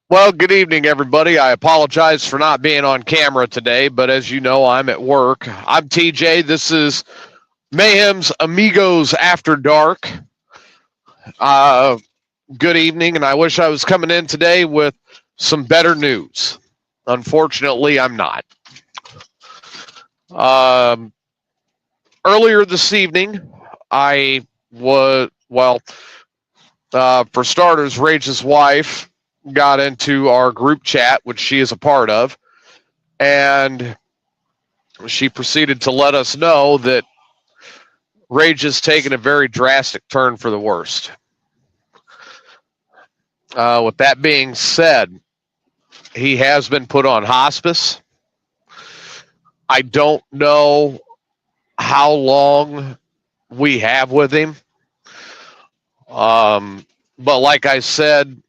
Well, good evening, everybody. I apologize for not being on camera today, but as you know, I'm at work. I'm TJ. This is Mayhem's Amigos After Dark. Uh, Good evening, and I wish I was coming in today with some better news. Unfortunately, I'm not. Um, Earlier this evening, I was, for starters, Rage's wife got into our group chat, which she is a part of, and she proceeded to let us know that Rage has taken a very drastic turn for the worst. With that being said, he has been put on hospice. I don't know how long we have with him. But like I said,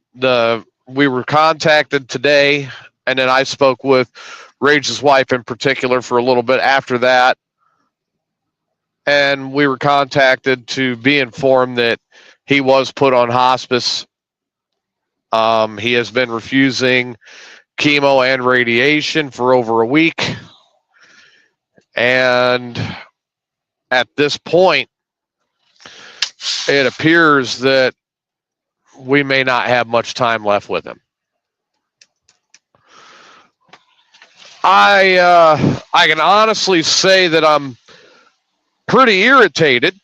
we were contacted today, and then I spoke with Rage's wife in particular for a little bit after that. And we were contacted to be informed that he was put on hospice. He has been refusing chemo and radiation for over a week. And at this point, it appears that we may not have much time left with him. I can honestly say that I'm pretty irritated.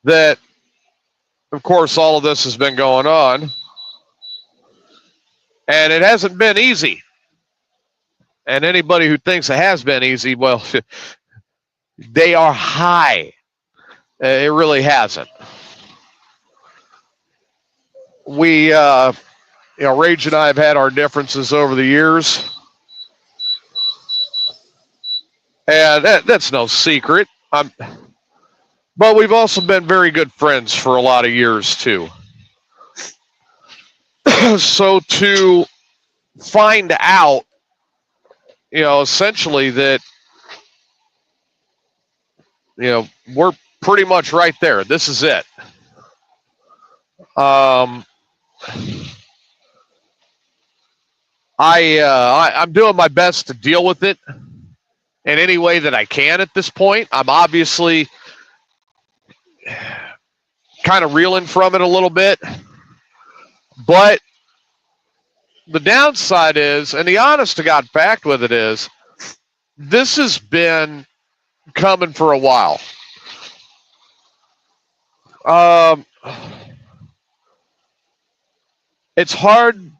That, of course, all of this has been going on, and it hasn't been easy. And anybody who thinks it has been easy, well, they are high. It really hasn't. We, Rage and I have had our differences over the years, and that's no secret. But we've also been very good friends for a lot of years too. So to find out, essentially that, we're pretty much right there. This is it. I'm doing my best to deal with it in any way that I can at this point. I'm obviously kind of reeling from it a little bit. But the downside is, and the honest to God fact with it is, this has been coming for a while. It's hard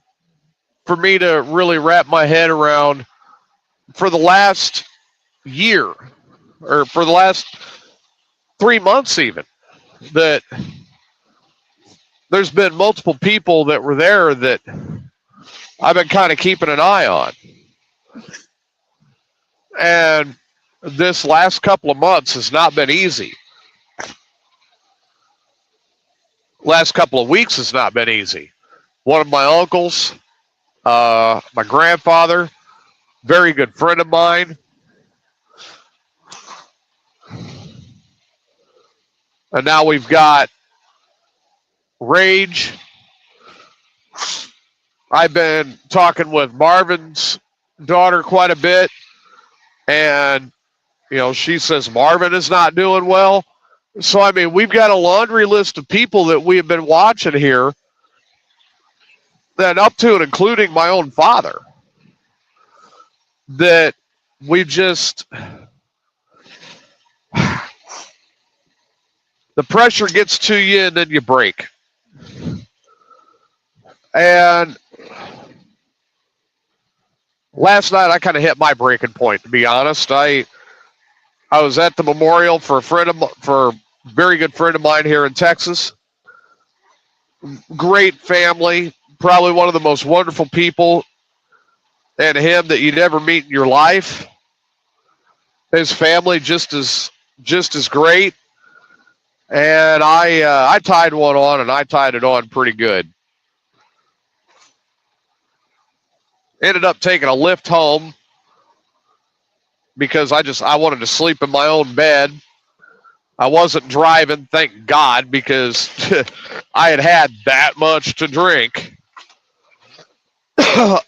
for me to really wrap my head around for the last year, or for the last 3 months even, that there's been multiple people that were there that I've been kind of keeping an eye on. And this last couple of months has not been easy. Last couple of weeks has not been easy. One of my uncles, my grandfather, very good friend of mine, and now we've got Rage. I've been talking with Marvin's daughter quite a bit, and, she says Marvin is not doing well. So, we've got a laundry list of people that we have been watching here, that up to and including my own father, that we just, the pressure gets to you and then you break. And last night I kind of hit my breaking point, to be honest. I was at the memorial for a very good friend of mine here in Texas. Great family, probably one of the most wonderful people, and him that you'd ever meet in your life. His family just as great. And I tied one on, and I tied it on pretty good. Ended up taking a lift home because I wanted to sleep in my own bed. I wasn't driving, thank God, because I had that much to drink. So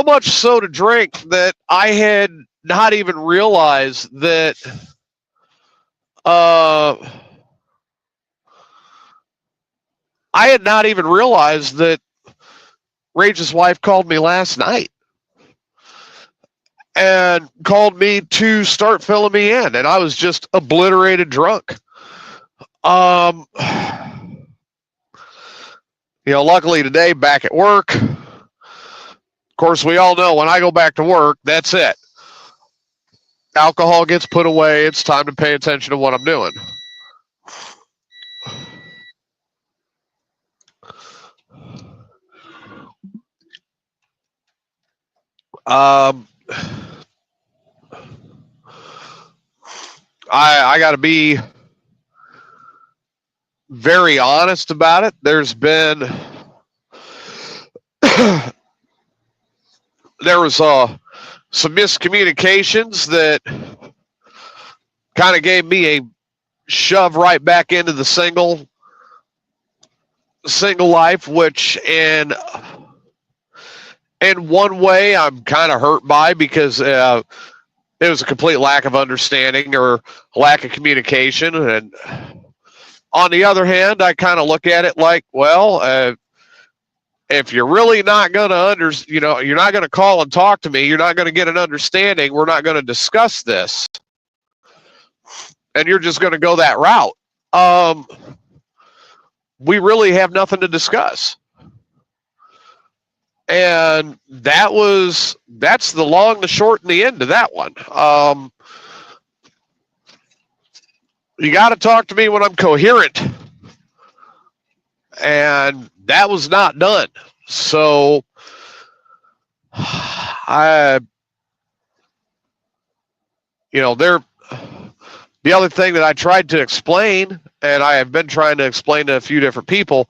much so to drink that I had not even realized that Rage's wife called me last night and called me to start filling me in, and I was just obliterated drunk. Luckily today, back at work. Of course, we all know when I go back to work, that's it. Alcohol gets put away. It's time to pay attention to what I'm doing. I got to be very honest about it. There's been there was some miscommunications that kind of gave me a shove right back into the single life, which in one way I'm kind of hurt by, because it was a complete lack of understanding or lack of communication. And on the other hand, I kind of look at it like, well, if you're really not going to you're not going to call and talk to me, you're not going to get an understanding, we're not going to discuss this, and you're just going to go that route, we really have nothing to discuss. And that's the long, the short, and the end of that one. You got to talk to me when I'm coherent. And that was not done. So the other thing that I tried to explain, and I have been trying to explain to a few different people,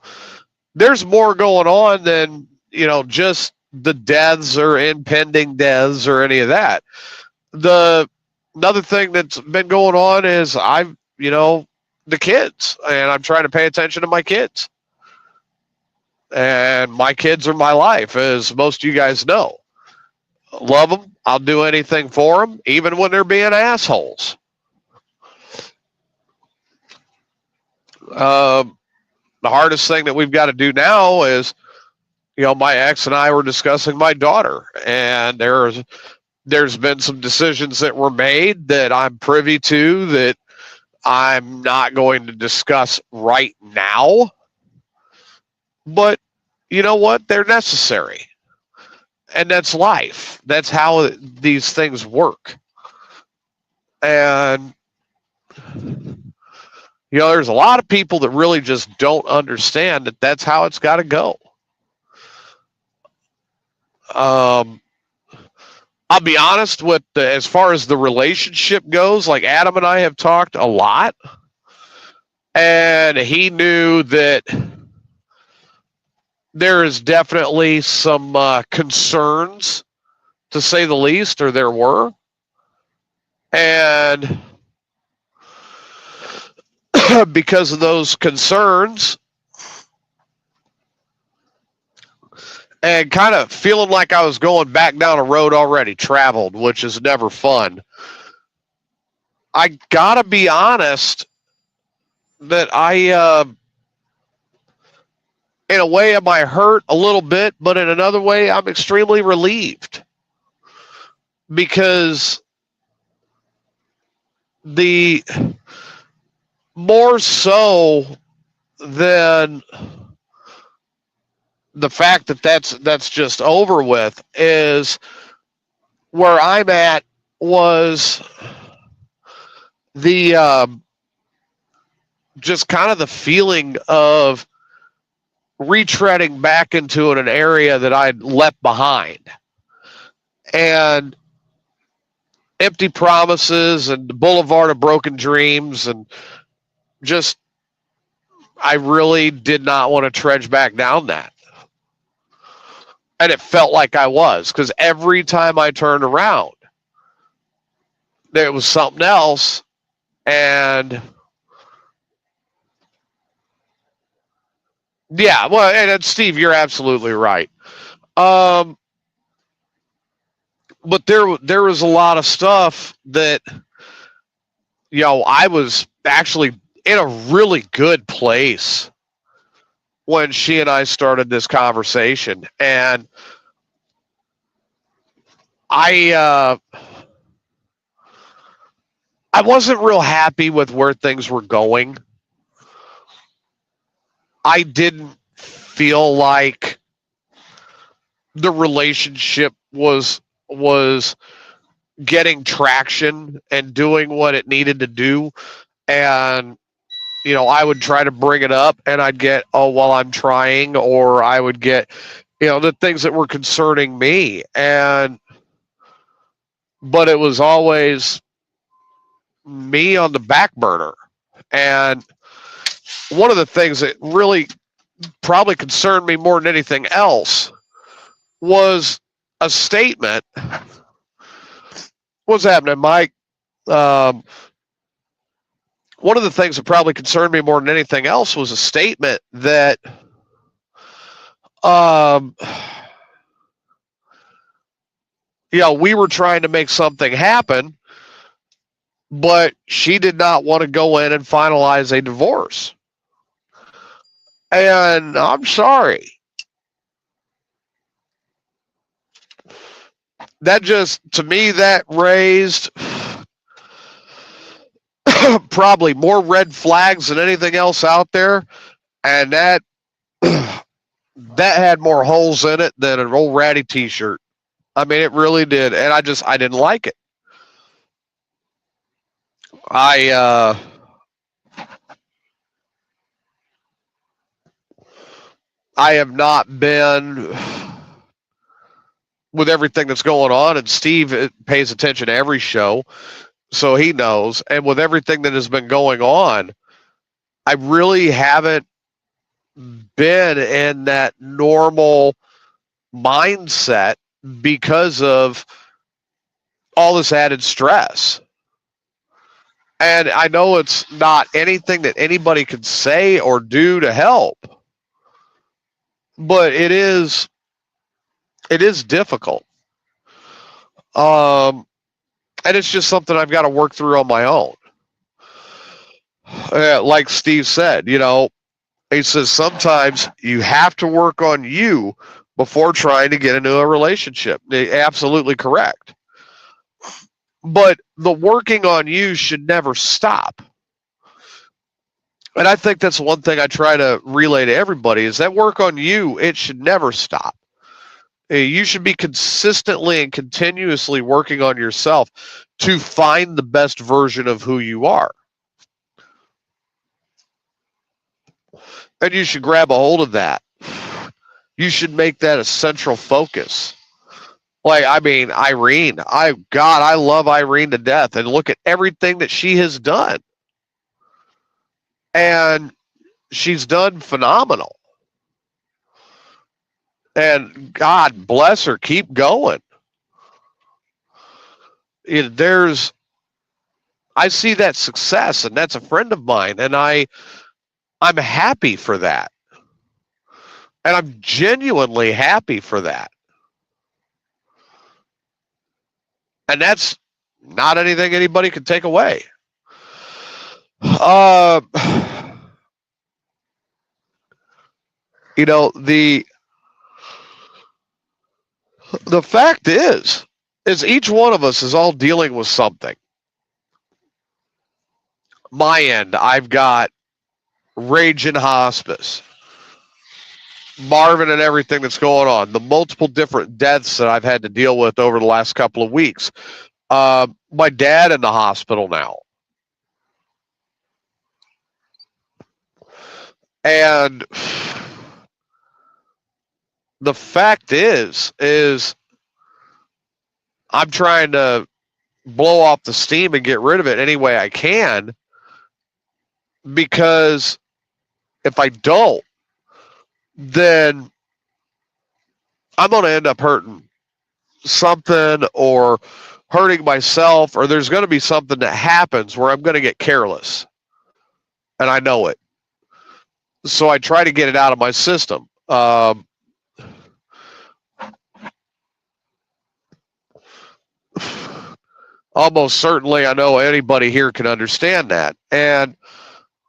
there's more going on than, just the deaths or impending deaths or any of that. Another thing that's been going on is the kids, and I'm trying to pay attention to my kids. And my kids are my life, as most of you guys know. Love them. I'll do anything for them, even when they're being assholes. The hardest thing that we've got to do now is, my ex and I were discussing my daughter, and there's been some decisions that were made that I'm privy to that I'm not going to discuss right now. But you know what? They're necessary. And that's life. That's how these things work. And, there's a lot of people that really just don't understand that that's how it's got to go. I'll be honest with as far as the relationship goes, like Adam and I have talked a lot, and he knew that there is definitely some concerns, to say the least, or there were. And because of those concerns, and kind of feeling like I was going back down a road already traveled, which is never fun, I gotta be honest that in a way, am I hurt a little bit, but in another way, I'm extremely relieved, because the more so than the fact that that's just over with is where I'm at was the just kind of the feeling of retreading back into an area that I'd left behind, and empty promises and the boulevard of broken dreams, and just I really did not want to trudge back down that. And it felt like I was, because every time I turned around, It was something else. And yeah, well, and Steve, you're absolutely right. But there was a lot of stuff that, I was actually in a really good place when she and I started this conversation, and I wasn't real happy with where things were going. I didn't feel like the relationship was getting traction and doing what it needed to do. And I would try to bring it up and I'd get, oh, well, I'm trying, or I would get, the things that were concerning me. But it was always me on the back burner. And one of the things that really probably concerned me more than anything else was a statement. What's happening, Mike? One of the things that probably concerned me more than anything else was a statement that we were trying to make something happen, but she did not want to go in and finalize a divorce. And I'm sorry. That just, to me, that raised probably more red flags than anything else out there. And that had more holes in it than an old ratty t-shirt. I mean, it really did. And I didn't like it. I have not been, with everything that's going on, and Steve pays attention to every show, so he knows. And with everything that has been going on, I really haven't been in that normal mindset because of all this added stress. And I know it's not anything that anybody can say or do to help, but it is difficult. And it's just something I've got to work through on my own. Like Steve said, he says sometimes you have to work on you before trying to get into a relationship. Absolutely correct. But the working on you should never stop. And I think that's one thing I try to relay to everybody is that work on you, it should never stop. You should be consistently and continuously working on yourself to find the best version of who you are. And you should grab a hold of that. You should make that a central focus. Like, I mean, Irene, I love Irene to death. And look at everything that she has done. And she's done phenomenal. And God bless her, keep going. I see that success, and that's a friend of mine, and I'm happy for that. And I'm genuinely happy for that. And that's not anything anybody can take away. The fact is each one of us is all dealing with something. My end, I've got rage in hospice, Marvin and everything that's going on, the multiple different deaths that I've had to deal with over the last couple of weeks. My dad in the hospital now. And the fact is I'm trying to blow off the steam and get rid of it any way I can, because if I don't, then I'm going to end up hurting something or hurting myself, or there's going to be something that happens where I'm going to get careless. And I know it. So I try to get it out of my system. Almost certainly, I know anybody here can understand that. And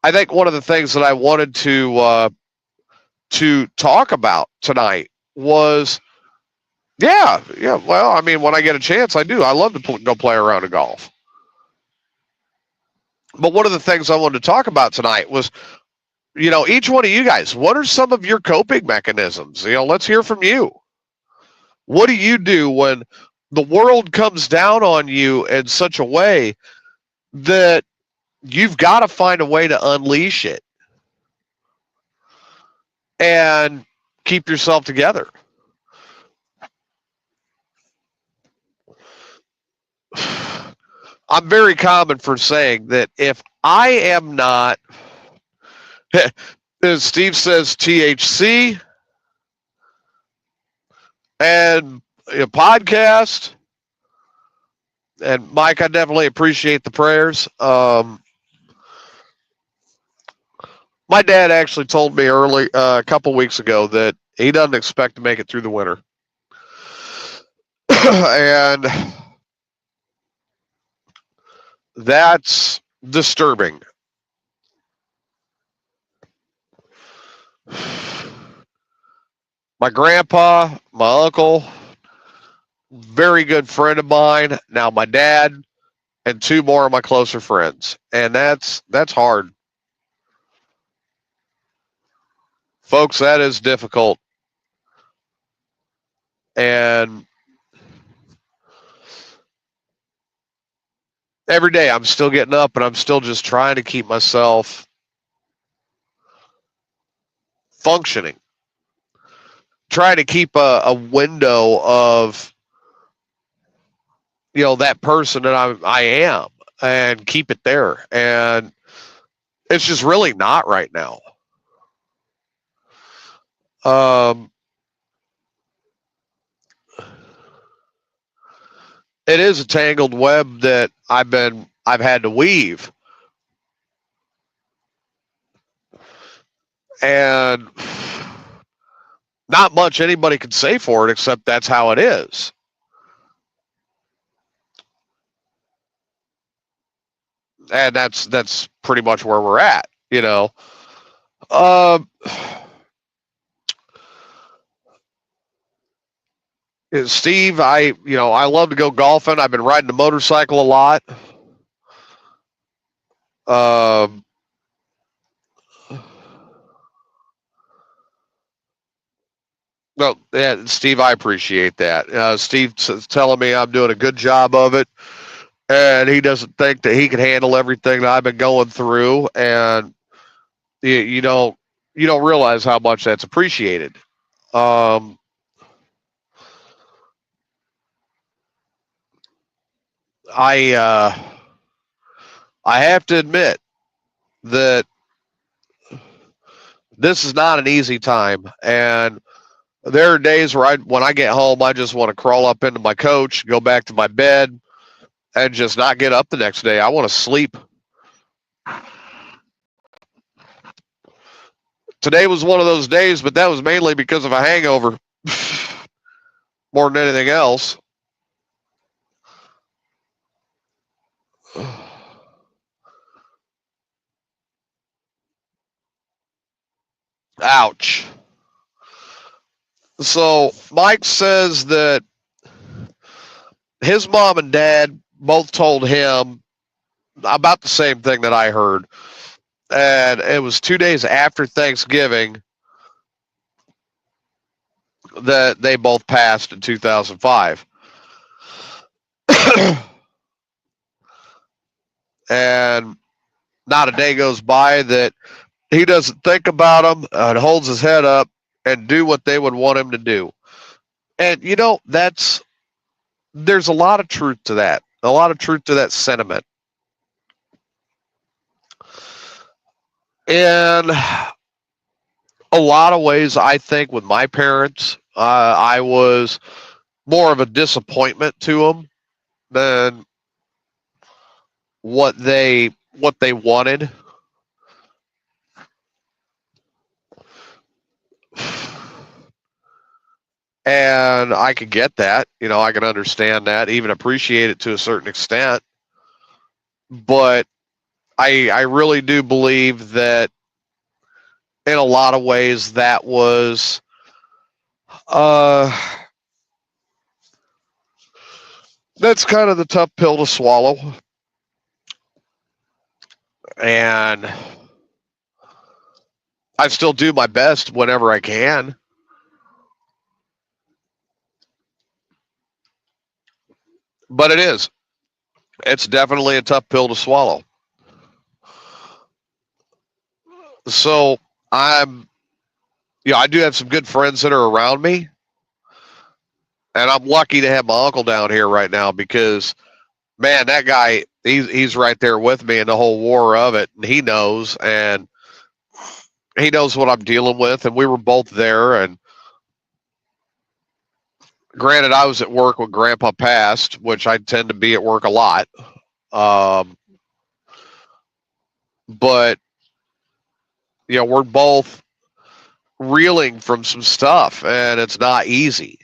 I think one of the things that I wanted to talk about tonight was, yeah. Well, I mean, when I get a chance, I do. I love to go play a round of golf. But one of the things I wanted to talk about tonight was, each one of you guys, what are some of your coping mechanisms? Let's hear from you. What do you do when the world comes down on you in such a way that you've got to find a way to unleash it and keep yourself together? I'm very common for saying that if I am not, as Steve says, THC and a podcast, and Mike, I definitely appreciate the prayers. My dad actually told me a couple weeks ago that he doesn't expect to make it through the winter. And that's disturbing. My grandpa, my uncle, very good friend of mine, now my dad, and two more of my closer friends. And that's hard. Folks, that is difficult. And every day I'm still getting up and I'm still just trying to keep myself functioning. Trying to keep a window of, that person that I am and keep it there. And it's just really not right now. It is a tangled web that I've had to weave. And not much anybody can say for it except that's how it is. And that's pretty much where we're at, Steve, I love to go golfing. I've been riding a motorcycle a lot. No, yeah, Steve, I appreciate that. Steve's telling me I'm doing a good job of it, and he doesn't think that he can handle everything that I've been going through, and you don't realize how much that's appreciated. I have to admit that this is not an easy time, and there are days where when I get home, I just want to crawl up into my couch, go back to my bed, and just not get up the next day. I want to sleep. Today was one of those days, but that was mainly because of a hangover more than anything else. Ouch. So Mike says that his mom and dad both told him about the same thing that I heard. And it was 2 days after Thanksgiving that they both passed in 2005. And not a day goes by that he doesn't think about them and holds his head up and do what they would want him to do. And, there's a lot of truth to that. A lot of truth to that sentiment. In a lot of ways, I think with my parents, I was more of a disappointment to them than what they wanted. And I could get that. I can understand that, even appreciate it to a certain extent. But I really do believe that in a lot of ways that was that's kind of the tough pill to swallow. And I still do my best whenever I can. But it's definitely a tough pill to swallow. So I do have some good friends that are around me. And I'm lucky to have my uncle down here right now because, man, that guy, he's right there with me in the whole war of it. And he knows what I'm dealing with. And we were both there. And granted, I was at work when Grandpa passed, which I tend to be at work a lot. But, we're both reeling from some stuff, and it's not easy.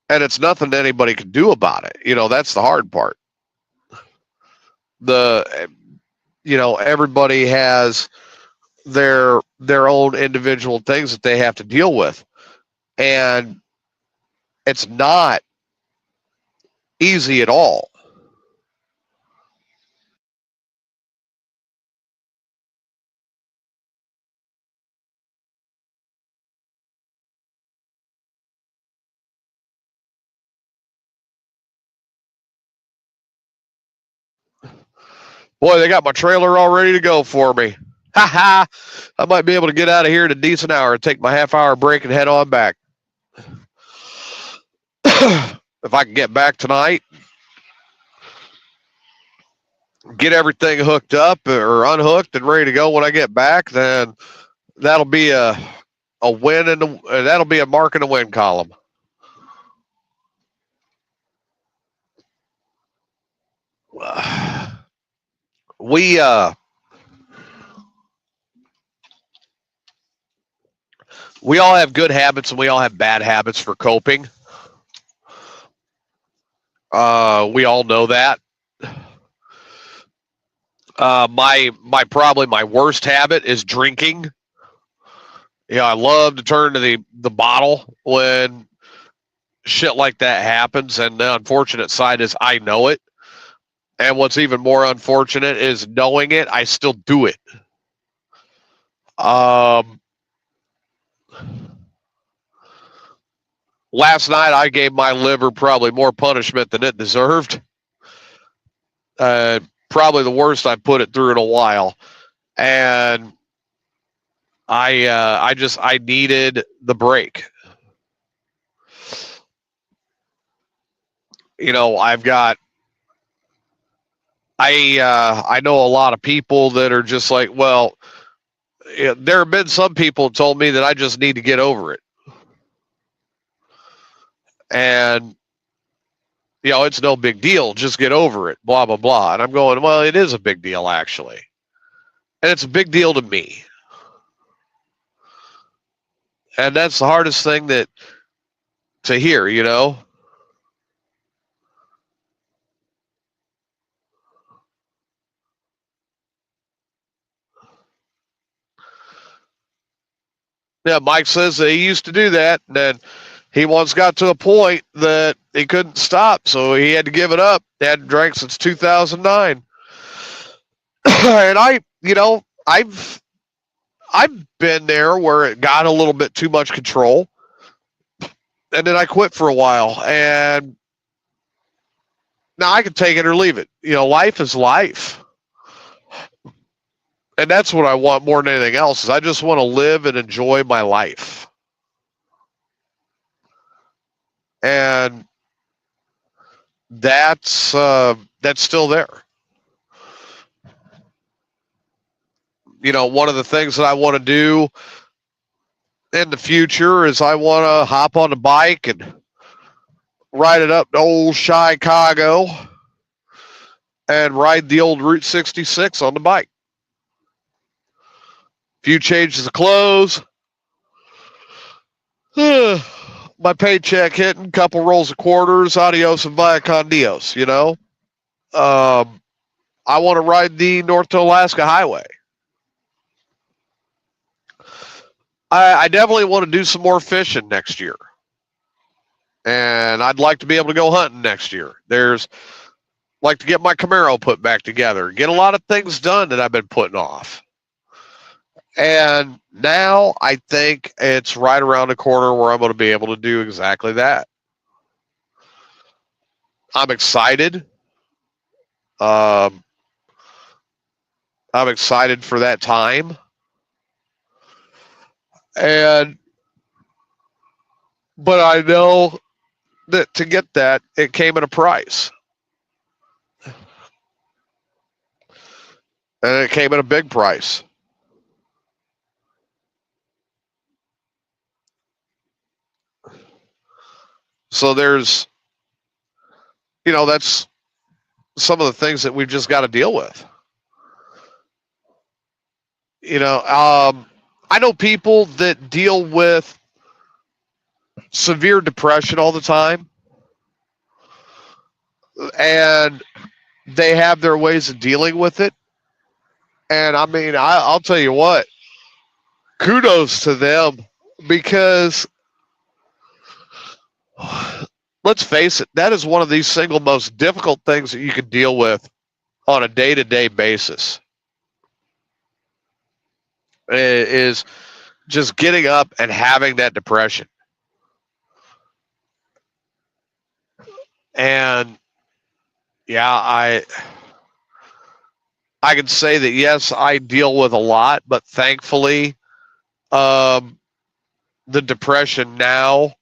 And it's nothing anybody can do about it. That's the hard part. Everybody has their own individual things that they have to deal with. And it's not easy at all. Boy, they got my trailer all ready to go for me. Ha ha! I might be able to get out of here in a decent hour and take my half-hour break and head on back. If I can get back tonight, get everything hooked up or unhooked and ready to go when I get back, then that'll be a win, and that'll be a mark in the win column. We all have good habits and we all have bad habits for coping. We all know that. Probably my worst habit is drinking. I love to turn to the bottle when shit like that happens, and the unfortunate side is I know it. And what's even more unfortunate is knowing it, I still do it. Last night I gave my liver probably more punishment than it deserved. Probably the worst I put it through in a while. And I needed the break. I know a lot of people that are just like, well, there have been some people who told me that I just need to get over it. And, it's no big deal. Just get over it, blah, blah, blah. And I'm going, well, it is a big deal, actually. And it's a big deal to me. And that's the hardest thing to hear, Yeah, Mike says that he used to do that, and then he once got to a point that he couldn't stop, so he had to give it up. He hadn't drank since 2009. And I've been there where it got a little bit too much control, and then I quit for a while. And now I can take it or leave it. Life is life. And that's what I want more than anything else, is I just want to live and enjoy my life. And that's still there. One of the things that I want to do in the future is I want to hop on a bike and ride it up to old Chicago and ride the old Route 66 on the bike. Few changes of clothes. My paycheck hitting, couple rolls of quarters, adios and via con Dios, you know. I want to ride the North to Alaska Highway. I definitely want to do some more fishing next year. And I'd like to be able to go hunting next year. Like to get my Camaro put back together, get a lot of things done that I've been putting off. And now I think it's right around the corner where I'm going to be able to do exactly that. I'm excited. I'm excited for that time. But I know that to get that, it came at a price. And it came at a big price. So that's some of the things that we've just got to deal with. I know people that deal with severe depression all the time, and they have their ways of dealing with it. And I mean, I'll tell you what, kudos to them, because let's face it, that is one of the single most difficult things that you can deal with on a day-to-day basis. It is just getting up and having that depression. And yeah, I can say that, yes, I deal with a lot, but thankfully, the depression now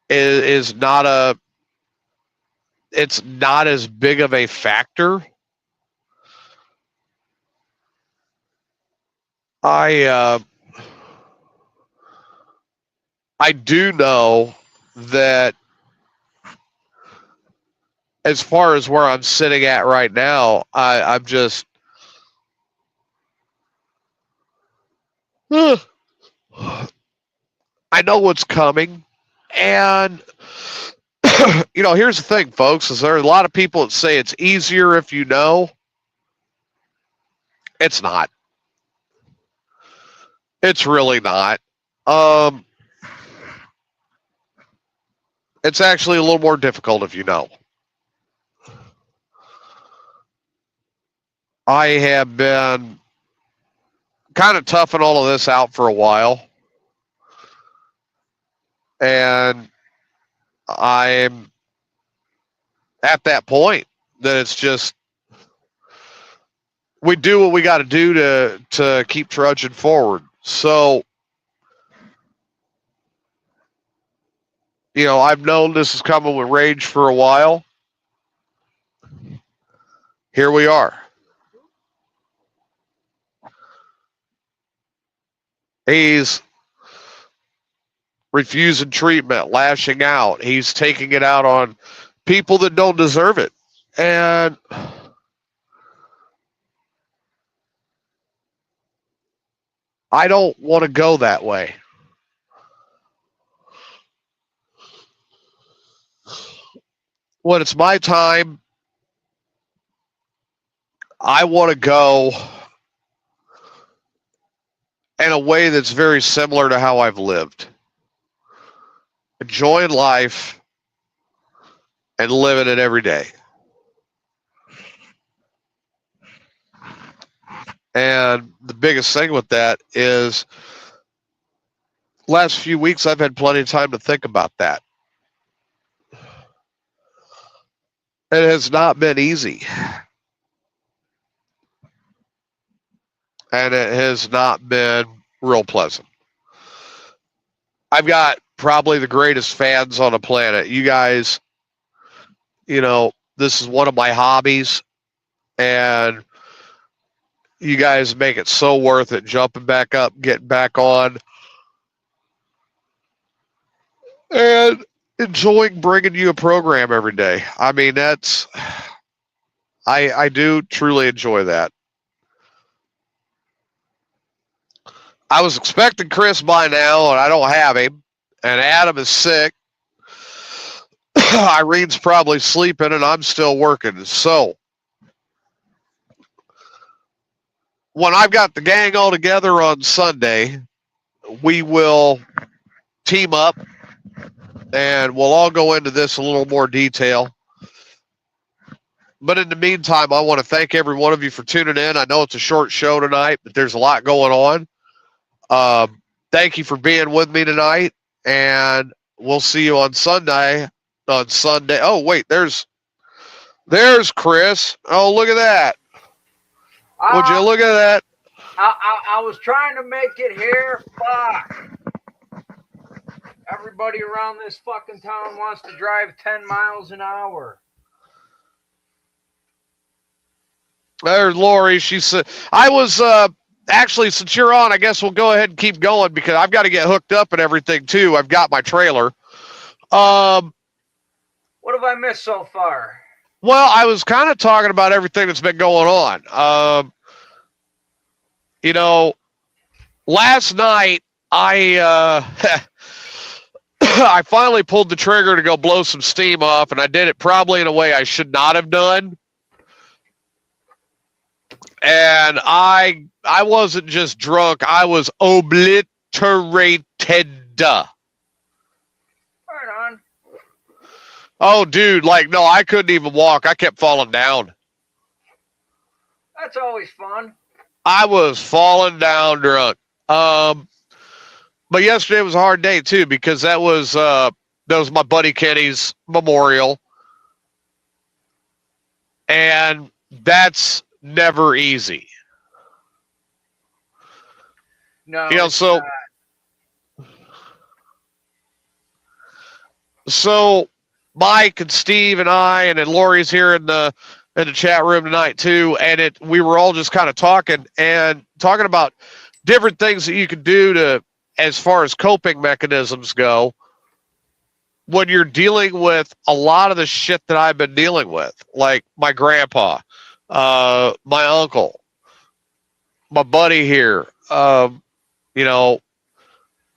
is not it's not as big of a factor. I do know that as far as where I'm sitting at right now, I'm just I know what's coming. And here's the thing, folks, is there are a lot of people that say it's easier if you know. It's not. It's really not. It's actually a little more difficult if you know. I have been kind of toughing all of this out for a while. And I'm at that point that it's just, we do what we got to do to keep trudging forward. So, I've known this is coming with Rage for a while. Here we are. He's refusing treatment, lashing out. He's taking it out on people that don't deserve it. And I don't want to go that way. When it's my time, I want to go in a way that's very similar to how I've lived. Enjoying life and living it every day. And the biggest thing with that is, last few weeks I've had plenty of time to think about that. It has not been easy. And it has not been real pleasant. I've got probably the greatest fans on the planet. You guys, this is one of my hobbies, and you guys make it so worth it, jumping back up, getting back on. And, enjoying bringing you a program every day. I mean, I do truly enjoy that. I was expecting Chris by now, and I don't have him. And Adam is sick. Irene's probably sleeping, and I'm still working. So, when I've got the gang all together on Sunday, we will team up, and we'll all go into this a little more detail. But in the meantime, I want to thank every one of you for tuning in. I know it's a short show tonight, but there's a lot going on. Thank you for being with me tonight, and we'll see you on Sunday. Oh, wait, there's Chris. Oh, look at that. Would you look at that? I was trying to make it here. Fuck. Everybody around this fucking town wants to drive 10 miles an hour. There's Lori. She said, I was, actually, since you're on, I guess we'll go ahead and keep going because I've got to get hooked up and everything too. I've got my trailer. What have I missed so far? Well, I was kind of talking about everything that's been going on. You know, last night I I finally pulled the trigger to go blow some steam off, and I did it probably in a way I should not have done. And I wasn't just drunk, I was obliterated. Right on. Oh, dude, like, no, I couldn't even walk. I kept falling down. That's always fun. I was falling down drunk. But yesterday was a hard day too because that was my buddy Kenny's memorial, and that's never easy. No, you know, so Mike and Steve and I, and then Lori's here in the chat room tonight too, and we were all just kind of talking about different things that you can do to, as far as coping mechanisms go, when you're dealing with a lot of the shit that I've been dealing with, like my grandpa, my uncle, my buddy here, you know,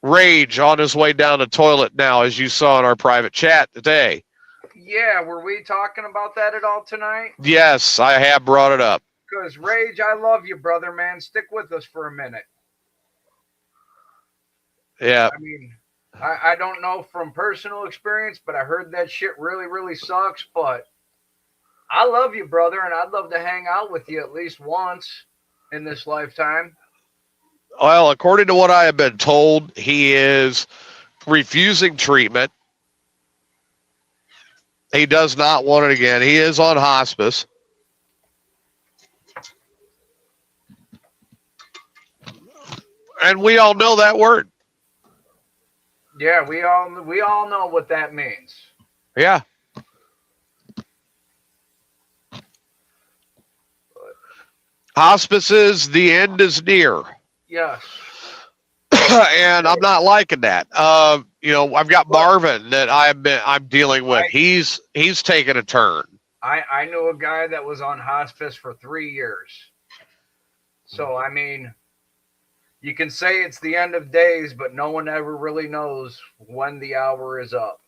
Rage on his way down the toilet now, as you saw in our private chat today. Yeah, were we talking about that at all tonight? Yes, I have brought it up. Because, Rage, I love you, brother, man. Stick with us for a minute. Yeah. I mean, I don't know from personal experience, but I heard that shit really, really sucks. But I love you, brother, and I'd love to hang out with you at least once in this lifetime. Well, according to what I have been told, he is refusing treatment. He does not want it again. He is on hospice. And we all know that word. Yeah, we all know what that means. Yeah. Hospice is the end is near. Yes. And I'm not liking that. You know, I've got Marvin that I'm dealing with. He's taken a turn. I knew a guy that was on hospice for 3 years. So I mean, you can say it's the end of days, but no one ever really knows when the hour is up.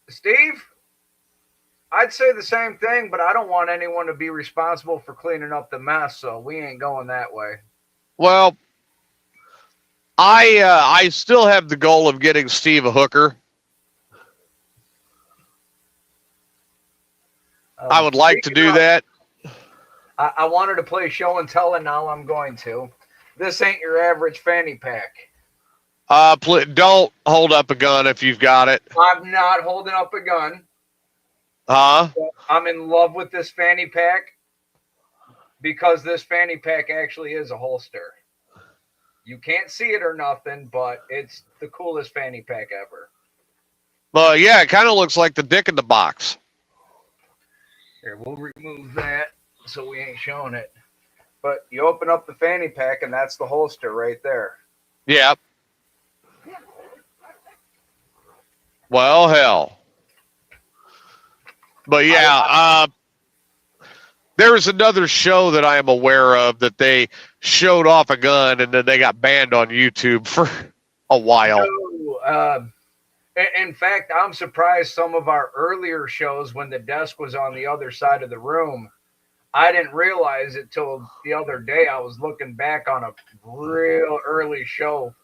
Steve, I'd say the same thing, but I don't want anyone to be responsible for cleaning up the mess, so we ain't going that way. Well, I still have the goal of getting Steve a hooker. I would like to do that. I wanted to play show and tell, and now I'm going to. This ain't your average fanny pack. Don't hold up a gun if you've got it. I'm not holding up a gun. Huh? I'm in love with this fanny pack because this fanny pack actually is a holster. You can't see it or nothing, but it's the coolest fanny pack ever. Well, yeah, it kind of looks like the dick in the box. Here, we'll remove that so we ain't showing it. But you open up the fanny pack, and that's the holster right there. Yeah. Well, hell. But yeah, there was another show that I am aware of that they showed off a gun and then they got banned on YouTube for a while. So, in fact, I'm surprised some of our earlier shows when the desk was on the other side of the room, I didn't realize it till the other day. I was looking back on a real early show.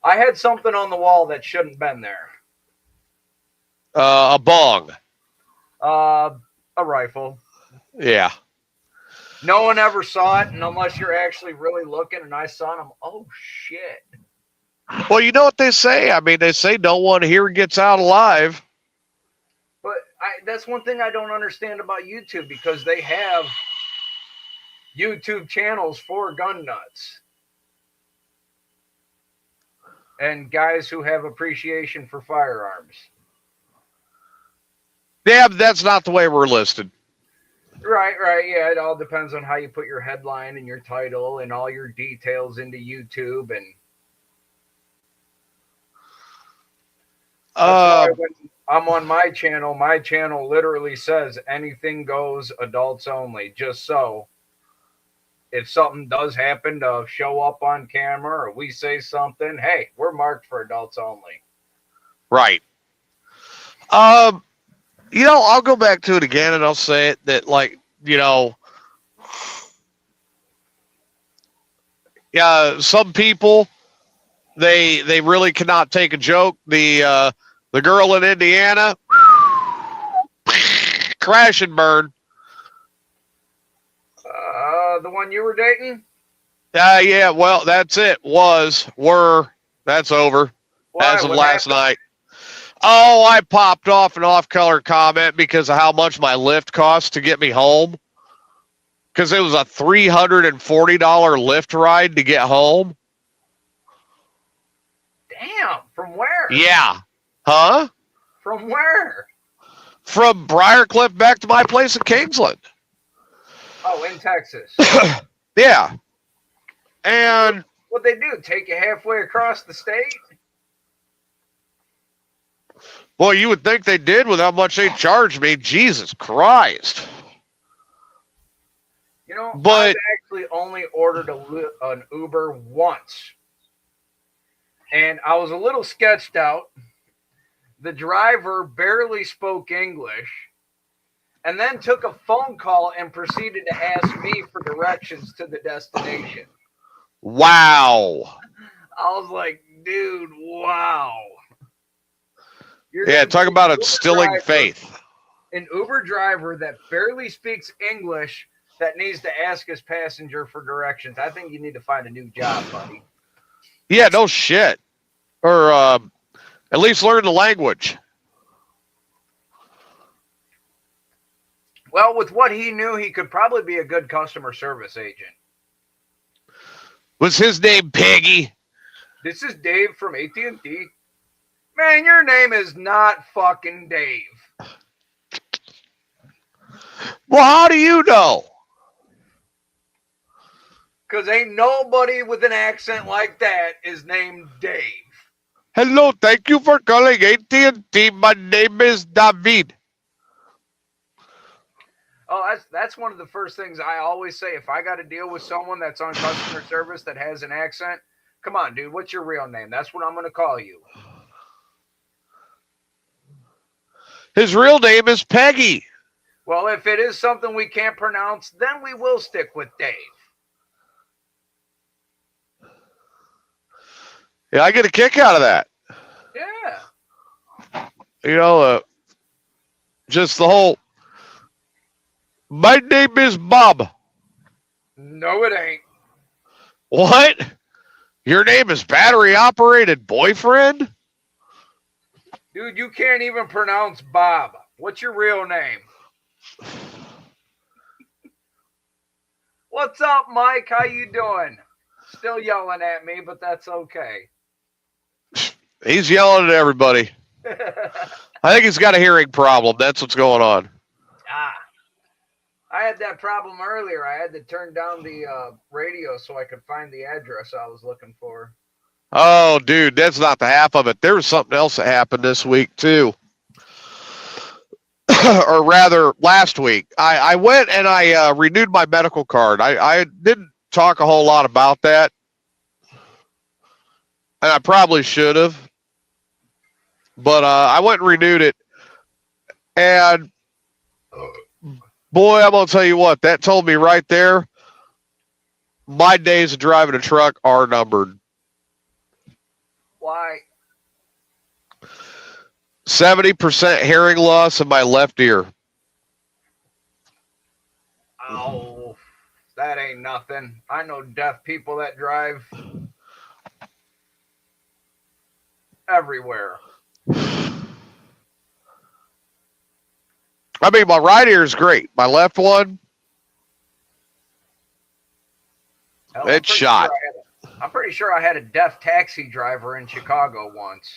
I had something on the wall that shouldn't have been there. A bong. A rifle. Yeah. No one ever saw it, and unless you're actually really looking, and I saw it, I'm, oh, shit. Well, you know what they say? I mean, they say no one here gets out alive. But that's one thing I don't understand about YouTube, because they have YouTube channels for gun nuts and guys who have appreciation for firearms. Yeah, but that's not the way we're listed. Right. Yeah, it all depends on how you put your headline and your title and all your details into YouTube. And that's why when I'm on my channel literally says anything goes, adults only, just so if something does happen to show up on camera or we say something, hey, we're marked for adults only. Right. I'll go back to it again and I'll say it that, like, some people, they really cannot take a joke. The girl in Indiana, crash and burn. The one you were dating? Yeah, well, that's it. That's over. Why? As of What last happened? night. Oh, I popped off an off-color comment because of how much my Lyft cost to get me home. Because it was a $340 Lyft ride to get home. Damn, from where? Yeah. Huh? From where? From Briarcliff back to my place in Kingsland. Oh, in Texas. Yeah. And What'd they do? Take you halfway across the state? boy, you would think they did with how much they charged me. Jesus Christ. But I've actually only ordered an Uber once. And I was a little sketched out. The driver barely spoke English and then took a phone call and proceeded to ask me for directions to the destination. Wow. I was like, dude, wow. Talk about instilling faith. An Uber driver that barely speaks English that needs to ask his passenger for directions. I think you need to find a new job, buddy. Yeah, no shit. Or at least learn the language. Well, with what he knew, he could probably be a good customer service agent. Was his name Peggy? This is Dave from AT&T. Man, your name is not fucking Dave. Well, how do you know? Because ain't nobody with an accent like that is named Dave. Hello, thank you for calling AT&T. My name is David. Oh, that's one of the first things I always say. If I got to deal with someone that's on customer service that has an accent, come on, dude, what's your real name? That's what I'm going to call you. His real name is Peggy. Well, if it is something we can't pronounce, then we will stick with Dave. Yeah, I get a kick out of that. Yeah. Just the whole, my name is Bob. No, it ain't. What? Your name is battery operated boyfriend? Dude, you can't even pronounce Bob. What's your real name? What's up, Mike? How you doing? Still yelling at me, but that's okay. He's yelling at everybody. I think he's got a hearing problem. That's what's going on. I had that problem earlier. I had to turn down the radio so I could find the address I was looking for. Oh, dude, that's not the half of it. There was something else that happened this week, too. Or rather, last week. I went and I renewed my medical card. I didn't talk a whole lot about that. And I probably should have. But I went and renewed it. And boy, I'm going to tell you what, that told me right there, my days of driving a truck are numbered. Why? 70% hearing loss in my left ear. Oh, that ain't nothing. I know deaf people that drive everywhere. I mean, my right ear is great. My left one, Hell, it's shot. I'm pretty sure I had a deaf taxi driver in Chicago once.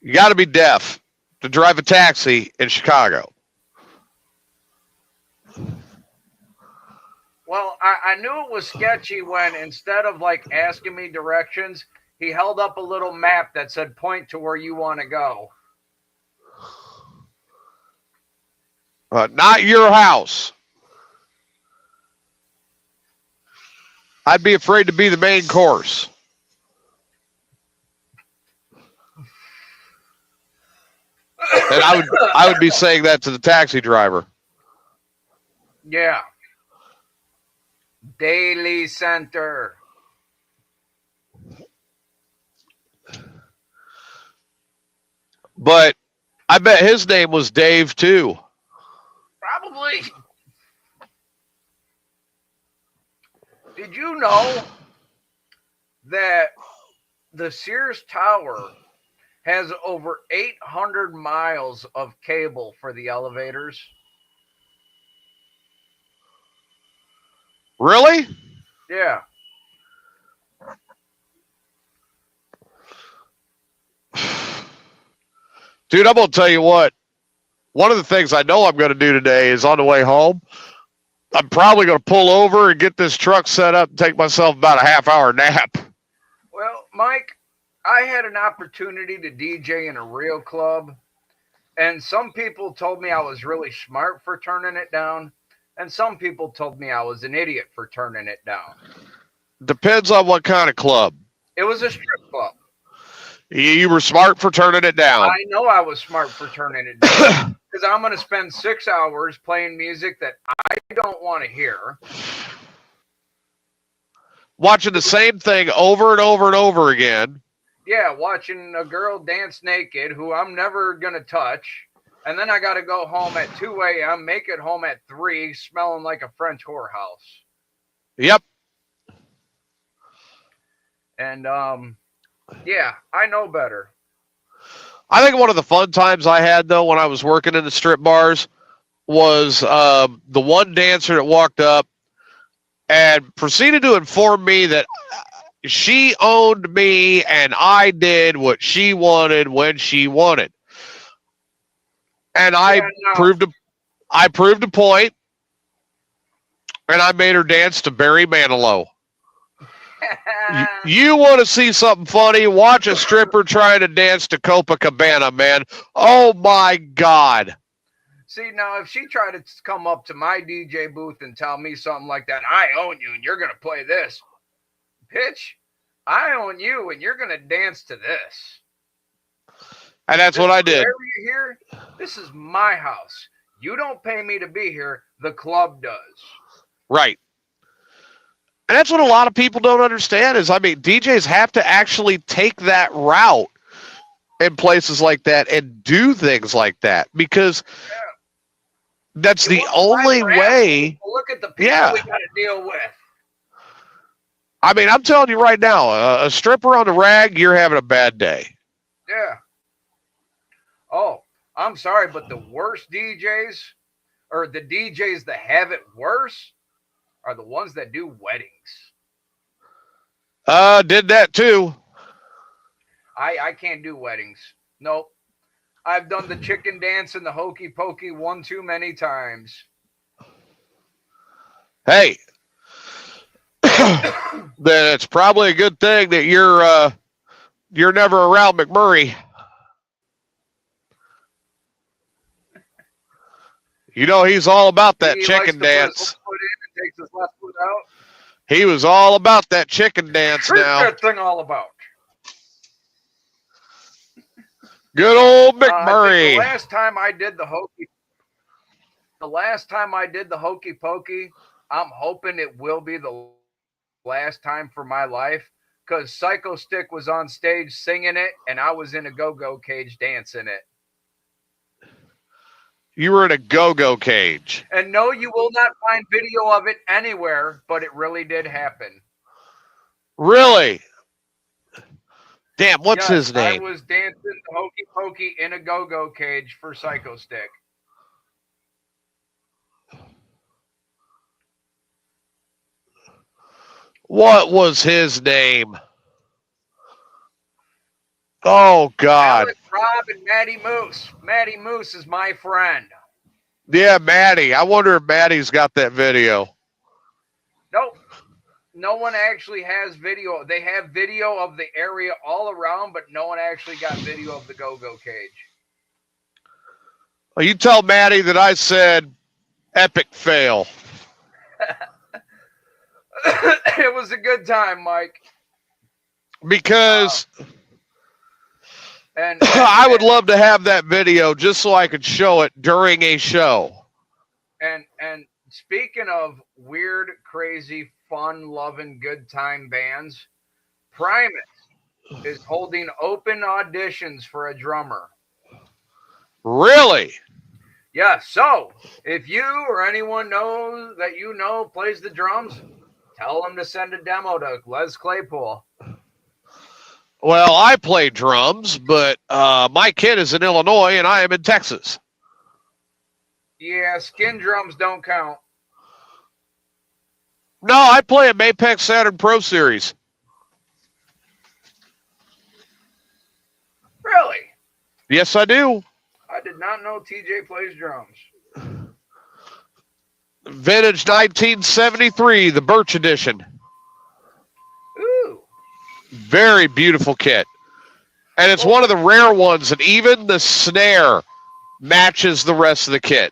You got to be deaf to drive a taxi in Chicago. Well, I knew it was sketchy when instead of like asking me directions, he held up a little map that said point to where you want to go. Not your house. I'd be afraid to be the main course. And I would be saying that to the taxi driver. Yeah. Daily Center. But I bet his name was Dave too. Probably. Did you know that the Sears Tower has over 800 miles of cable for the elevators? Really? Yeah. Dude, I'm going to tell you what. One of the things I know I'm going to do today is on the way home, I'm probably going to pull over and get this truck set up and take myself about a half-hour nap. Well, Mike, I had an opportunity to DJ in a real club, and some people told me I was really smart for turning it down, and some people told me I was an idiot for turning it down. Depends on what kind of club. It was a strip club. You were smart for turning it down. I know I was smart for turning it down because I'm going to spend 6 hours playing music that I don't want to hear. Watching the same thing over and over and over again. Yeah, watching a girl dance naked who I'm never going to touch. And then I got to go home at 2 a.m., make it home at 3, smelling like a French whorehouse. Yep. And, yeah, I know better. I think one of the fun times I had, though, when I was working in the strip bars was the one dancer that walked up and proceeded to inform me that she owned me and I did what she wanted when she wanted. And I proved a point, and I made her dance to Barry Manilow. You want to see something funny? Watch a stripper trying to dance to Copacabana, man. Oh, my God. See, now, if she tried to come up to my DJ booth and tell me something like that, I own you and you're going to play this. Bitch, I own you and you're going to dance to this. And that's what I did. Wherever you're here, this is my house. You don't pay me to be here. The club does. Right. And that's what a lot of people don't understand is, I mean, DJs have to actually take that route in places like that and do things like that because that's the only way. Look at the people we got to deal with. I mean, I'm telling you right now, a stripper on the rag, you're having a bad day. Yeah. Oh, I'm sorry, but the worst DJs, or the DJs that have it worse, are the ones that do weddings. Did that too. I can't do weddings. Nope. I've done the chicken dance and the hokey pokey one too many times. Hey, then it's probably a good thing that you're never around McMurray. You know he's all about that He chicken likes to dance. put his foot in and takes his left foot out. He was all about that chicken dance What's now. that thing all about? Good old I think McMurray. the last time I did the hokey pokey, I'm hoping it will be the last time for my life, because Psycho Stick was on stage singing it and I was in a go-go cage dancing it. You were in a go-go cage. And no, you will not find video of it anywhere, but it really did happen. Really? Damn, what's Yes, his name? I was dancing the hokey pokey in a go-go cage for Psycho Stick. What was his name? Oh, God. Alex, Rob, and Matty Moose. Matty Moose is my friend. Yeah, Maddie. I wonder if Maddie's got that video. Nope. No one actually has video. They have video of the area all around, but no one actually got video of the go-go cage. Well, you tell Maddie that I said epic fail. It was a good time, Mike. Because I would love to have that video just so I could show it during a show. And speaking of weird, crazy, fun, loving, good time bands, Primus is holding open auditions for a drummer. Really? Yeah, so if you or anyone knows that you know plays the drums, tell them to send a demo to Les Claypool. Well, I play drums, but my kid is in Illinois and I am in Texas. Yeah, skin drums don't count. No, I play a Mapex Saturn Pro Series. Really? Yes, I do. I did not know TJ plays drums. Vintage 1973, the Birch Edition. Ooh. Very beautiful kit. And it's one of the rare ones, and even the snare matches the rest of the kit.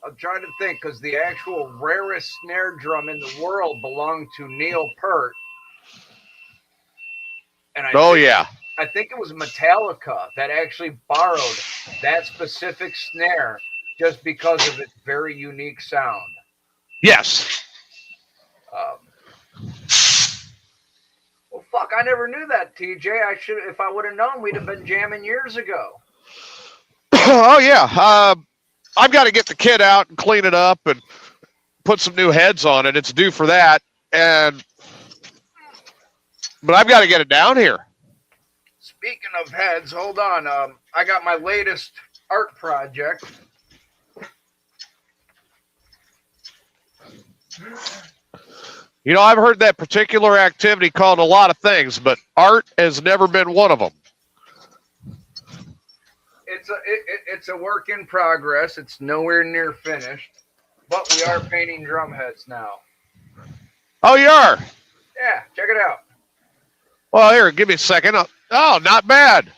I'm trying to think, because the actual rarest snare drum in the world belonged to Neil Peart. And I think it was Metallica that actually borrowed that specific snare just because of its very unique sound. Yes. Well, fuck, I never knew that, TJ. If I would have known, we'd have been jamming years ago. Oh, yeah. I've got to get the kit out and clean it up and put some new heads on it. It's due for that. But I've got to get it down here. Speaking of heads, hold on. I got my latest art project. You know, I've heard that particular activity called a lot of things, but art has never been one of them. It's a work in progress. It's nowhere near finished, but we are painting drum heads now. Oh, you are? Yeah, check it out. Well, here, give me a second. Oh, not bad.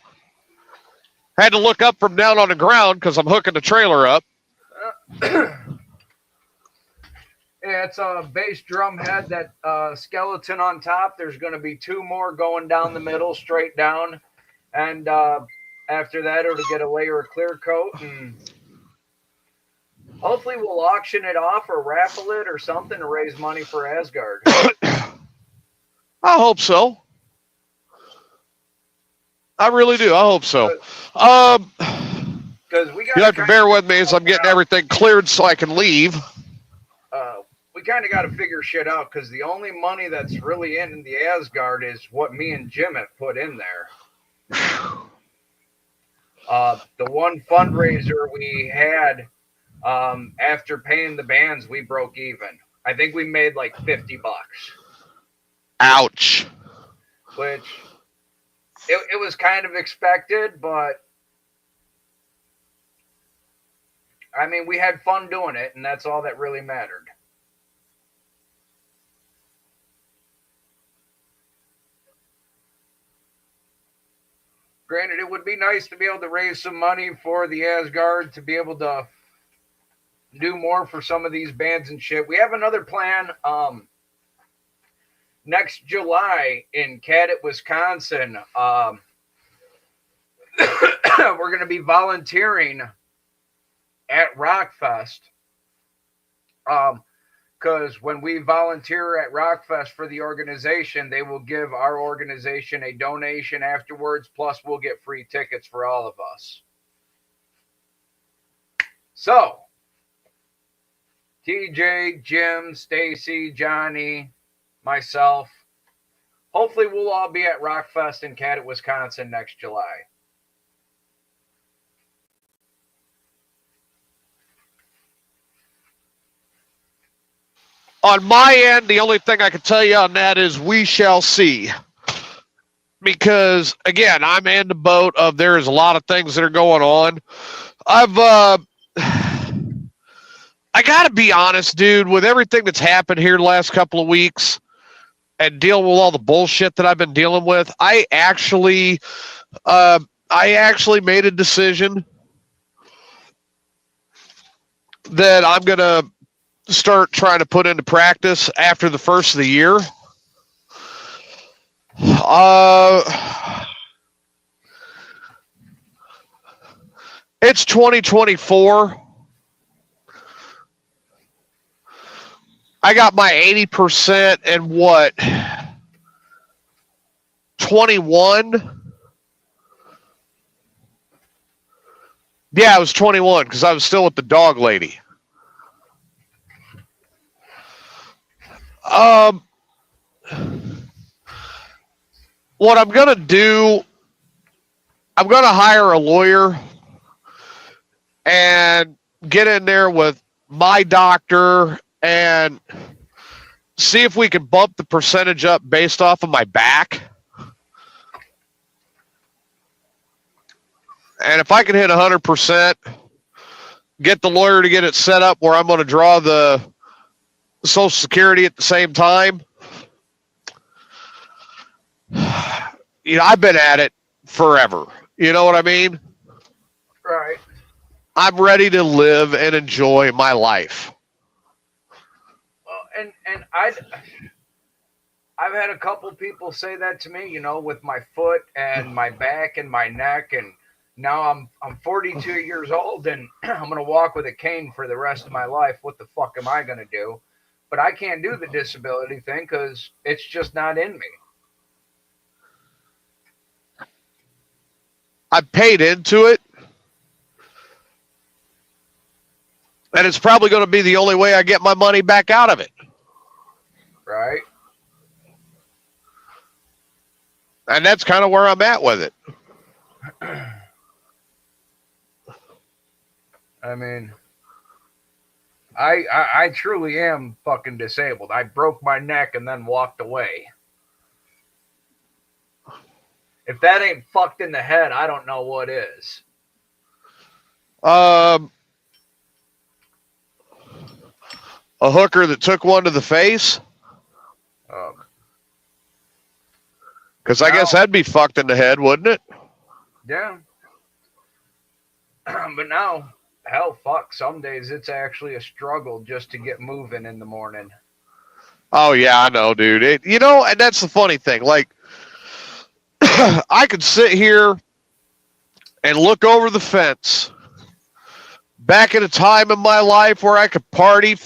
Had to look up from down on the ground because I'm hooking the trailer up. Yeah, it's a bass drum head, that skeleton on top. There's going to be two more going down the middle, straight down. And after that, it'll get a layer of clear coat. And hopefully we'll auction it off or raffle it or something to raise money for Asgard. I hope so. I really do. I hope so. Because we got. You have to bear with me as I'm getting everything cleared so I can leave. We kind of got to figure shit out, because the only money that's really in the Asgard is what me and Jim have put in there. The one fundraiser we had, after paying the bands, we broke even. I think we made like $50. Ouch. Which it was kind of expected, but I mean, we had fun doing it, and that's all that really mattered. Granted, it would be nice to be able to raise some money for the Asgard to be able to do more for some of these bands and shit. We have another plan. Next July in Cadott, Wisconsin, we're going to be volunteering at Rockfest. Because when we volunteer at Rockfest for the organization, they will give our organization a donation afterwards, plus we'll get free tickets for all of us. So, TJ, Jim, Stacy, Johnny, myself, hopefully we'll all be at Rockfest in Cadott, Wisconsin next July. On my end, the only thing I can tell you on that is we shall see. Because, again, I'm in the boat of there's a lot of things that are going on. I got to be honest, dude, with everything that's happened here the last couple of weeks and dealing with all the bullshit that I've been dealing with, I actually made a decision that I'm going to start trying to put into practice after the first of the year. It's 2024. I got my 80% and what? 21? Yeah, I was 21 because I was still with the dog lady. What I'm going to do, I'm going to hire a lawyer and get in there with my doctor and see if we can bump the percentage up based off of my back. And if I can hit 100%, get the lawyer to get it set up where I'm going to draw the Social Security at the same time. You know, I've been at it forever. You know what I mean? Right. I'm ready to live and enjoy my life. Well, and I've had a couple people say that to me, you know, with my foot and my back and my neck, and now I'm 42 years old and I'm going to walk with a cane for the rest of my life. What the fuck am I going to do? But I can't do the disability thing because it's just not in me. I paid into it. And it's probably going to be the only way I get my money back out of it. Right. And that's kind of where I'm at with it. I mean, I truly am fucking disabled. I broke my neck and then walked away. If that ain't fucked in the head, I don't know what is. A hooker that took one to the face? Because I guess that'd be fucked in the head, wouldn't it? Yeah. But now, hell, fuck, some days it's actually a struggle just to get moving in the morning. Oh, yeah, I know, dude. You know, and that's the funny thing. Like, I could sit here and look over the fence back at a time in my life where I could party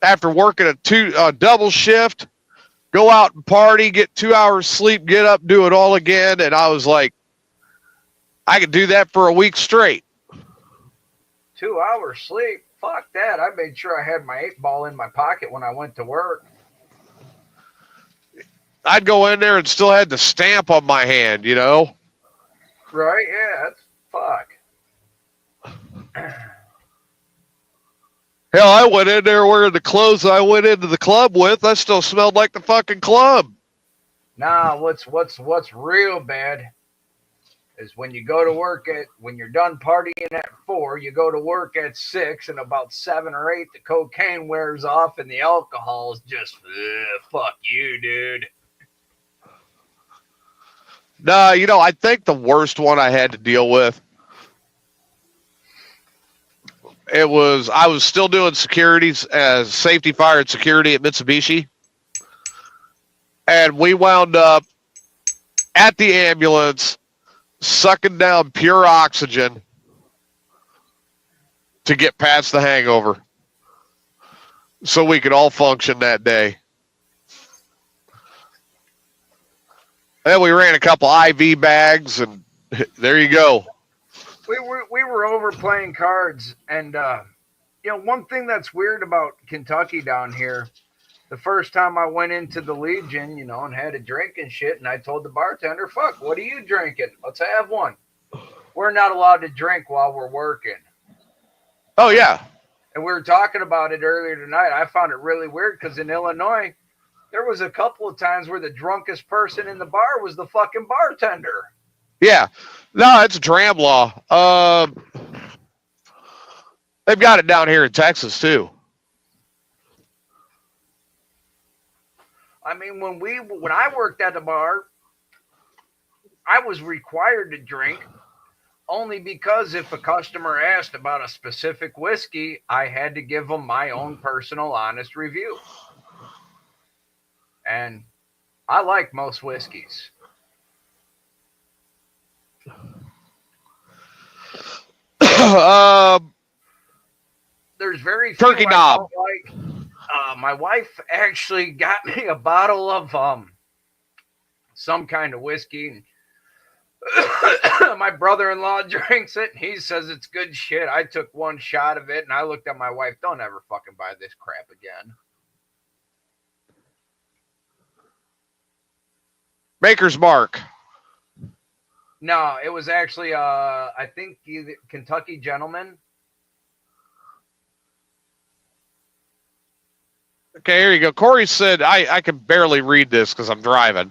after working a double shift, go out and party, get 2 hours sleep, get up, do it all again. And I was like, I could do that for a week straight. 2 hours sleep? Fuck that. I made sure I had my 8-ball in my pocket when I went to work. I'd go in there and still had the stamp on my hand, you know? Right, yeah, that's fuck. Hell, I went in there wearing the clothes I went into the club with. I still smelled like the fucking club. Nah, what's real bad is when you go to work when you're done partying at 4, you go to work at 6, and about 7 or 8, the cocaine wears off and the alcohol is just, fuck you, dude. No, I think the worst one I had to deal with, I was still doing securities as safety, fire, and security at Mitsubishi. And we wound up at the ambulance sucking down pure oxygen to get past the hangover so we could all function that day. And we ran a couple IV bags, and there you go. We were over playing cards, and one thing that's weird about Kentucky down here, the first time I went into the Legion, and had a drink and shit, and I told the bartender, fuck, what are you drinking? Let's have one. We're not allowed to drink while we're working. Oh, yeah. And we were talking about it earlier tonight. I found it really weird because in Illinois, there was a couple of times where the drunkest person in the bar was the fucking bartender. Yeah. No, it's a dram law. They've got it down here in Texas, too. I mean, when I worked at the bar, I was required to drink only because if a customer asked about a specific whiskey, I had to give them my own personal honest review. And I like most whiskeys. There's very few Turkey knob. like. My wife actually got me a bottle of some kind of whiskey. My brother-in-law drinks it, and he says it's good shit. I took one shot of it, and I looked at my wife, don't ever fucking buy this crap again. Maker's Mark. No, it was actually, I think, Kentucky Gentleman. Okay, here you go. Corey said, I can barely read this because I'm driving.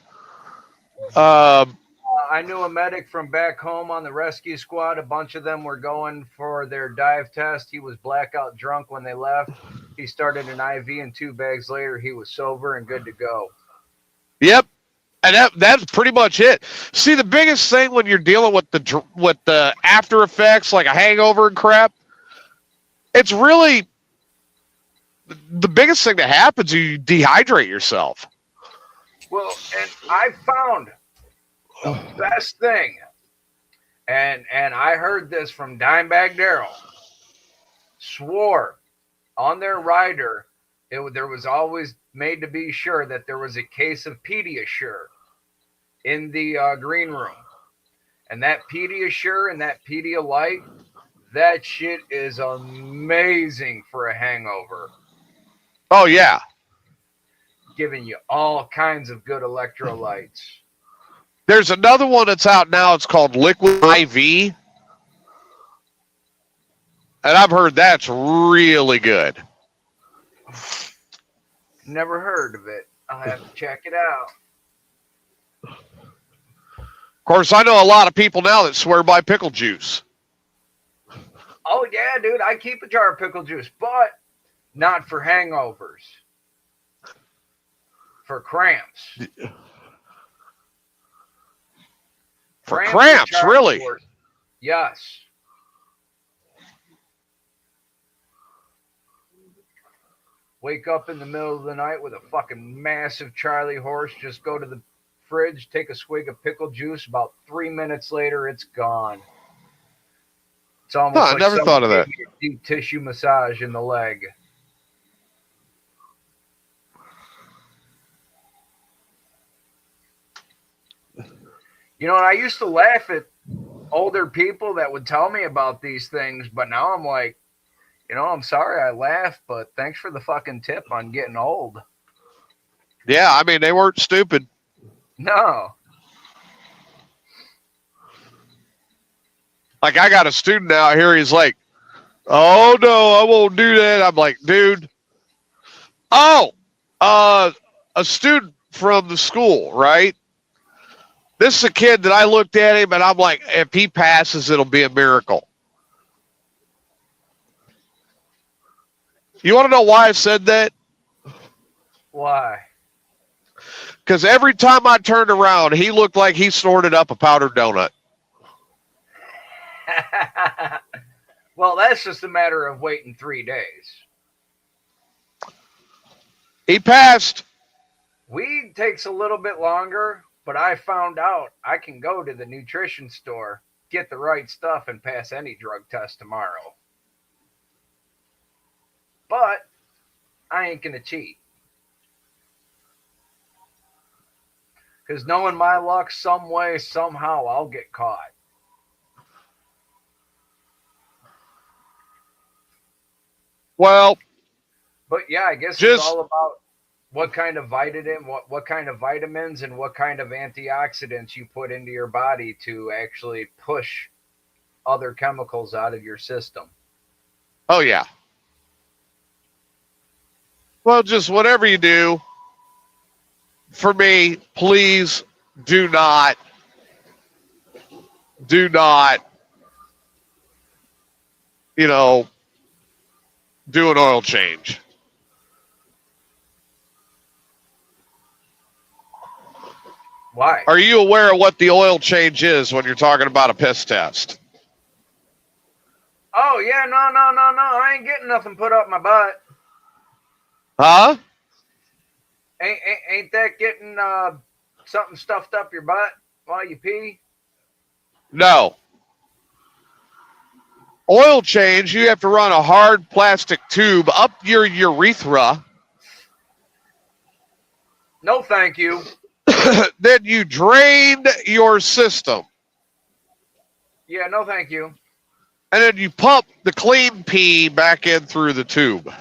I knew a medic from back home on the rescue squad. A bunch of them were going for their dive test. He was blackout drunk when they left. He started an IV, and 2 bags later, he was sober and good to go. Yep. And that's pretty much it. See, the biggest thing when you're dealing with the after effects, like a hangover and crap, it's really the biggest thing that happens is you dehydrate yourself. Well, and I found the best thing, and I heard this from Dimebag Darrell, swore on their rider, there was always made to be sure that there was a case of Pediasure in the green room. And that Pediasure and that Pedialyte, that shit is amazing for a hangover. Oh, yeah. Giving you all kinds of good electrolytes. There's another one that's out now. It's called Liquid IV. And I've heard that's really good. Never heard of it. I'll have to check it out. Of course, I know a lot of people now that swear by pickle juice. Oh, yeah, dude. I keep a jar of pickle juice, but not for hangovers. For cramps. For cramps, really? Yes. Wake up in the middle of the night with a fucking massive Charlie horse. Just go to the fridge, take a swig of pickle juice. About 3 minutes later, it's gone. It's almost like I never thought of that. a deep tissue massage in the leg. You know, and I used to laugh at older people that would tell me about these things, but now I'm like, you know, I'm sorry I laughed, but thanks for the fucking tip on getting old. Yeah, I mean, they weren't stupid. No. Like, I got a student out here, he's like, oh, no, I won't do that. I'm like, dude. Oh, a student from the school, right? This is a kid that I looked at him and I'm like, if he passes, it'll be a miracle. You want to know why I said that? Why? Because every time I turned around, he looked like he snorted up a powdered donut. Well, that's just a matter of waiting 3 days. He passed. Weed takes a little bit longer, but I found out I can go to the nutrition store, get the right stuff, and pass any drug test tomorrow. But I ain't going to cheat. Because knowing my luck, some way, somehow, I'll get caught. Well, but yeah, I guess it's all about what kind of what kind of vitamins and what kind of antioxidants you put into your body to actually push other chemicals out of your system. Oh, yeah. Well, just whatever you do, for me, please do not, you know, do an oil change. Why? Are you aware of what the oil change is when you're talking about a piss test? Oh, yeah, no. I ain't getting nothing put up my butt. Huh? Ain't that getting something stuffed up your butt while you pee? No. Oil change, you have to run a hard plastic tube up your urethra. No, thank you. Then you drain your system. Yeah, no, thank you. And then you pump the clean pee back in through the tube.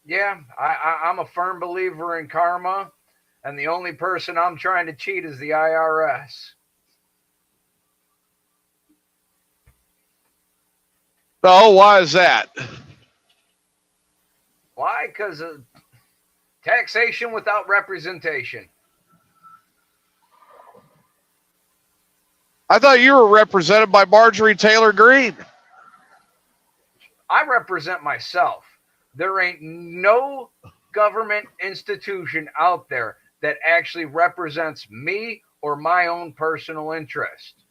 Yeah, I'm a firm believer in karma, and the only person I'm trying to cheat is the IRS. Oh, why is that? Why? Because of taxation without representation. I thought you were represented by Marjorie Taylor Greene. I represent myself. There ain't no government institution out there that actually represents me or my own personal interest.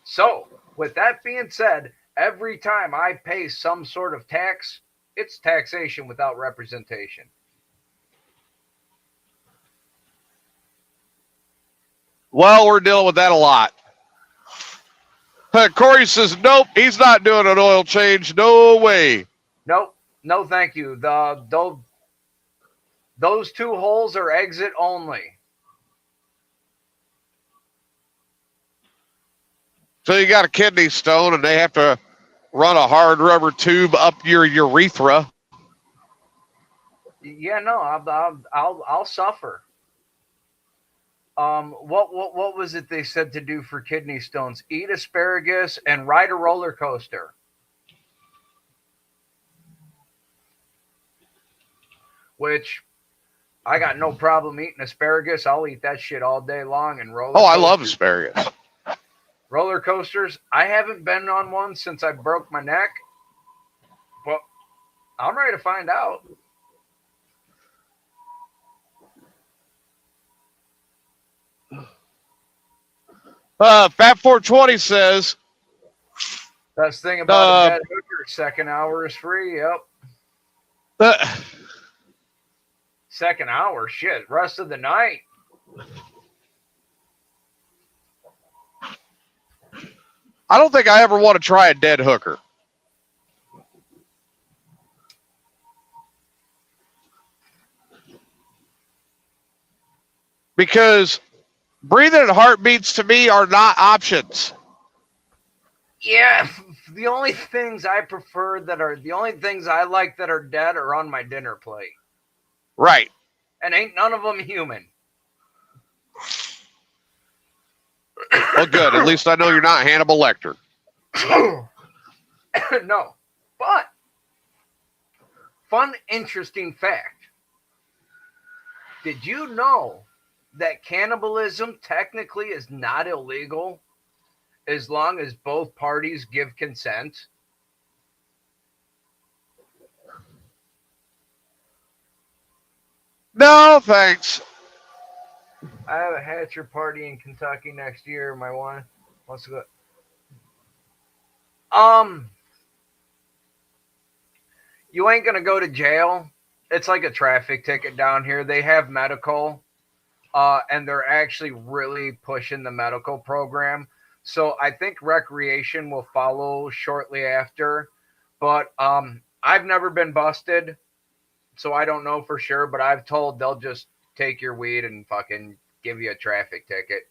So, with that being said, every time I pay some sort of tax, it's taxation without representation. Well, we're dealing with that a lot. Corey says, nope, he's not doing an oil change. No way. Nope. No, thank you. Those 2 holes are exit only. So you got a kidney stone and they have to run a hard rubber tube up your urethra. Yeah, no, I'll suffer. What was it they said to do for kidney stones? Eat asparagus and ride a roller coaster. Which I got no problem eating asparagus. I'll eat that shit all day long. And roller coasters. I love asparagus. Roller coasters. I haven't been on one since I broke my neck. Well, I'm ready to find out. Fat 420 says, best thing about a dead hooker, second hour is free. Yep. Second hour, shit. Rest of the night. I don't think I ever want to try a dead hooker. Because breathing and heartbeats to me are not options. Yeah, the only things I prefer the only things I like that are dead are on my dinner plate. Right. And ain't none of them human. Well, good. At least I know you're not Hannibal Lecter. No. But, fun, interesting fact. Did you know that cannibalism technically is not illegal as long as both parties give consent? No, thanks. I have a Hatcher party in Kentucky next year. My one wants to go. You ain't gonna go to jail. It's like a traffic ticket down here. They have medical, and they're actually really pushing the medical program. So I think recreation will follow shortly after. But I've never been busted, so I don't know for sure. But I've told they'll just take your weed and fucking give you a traffic ticket.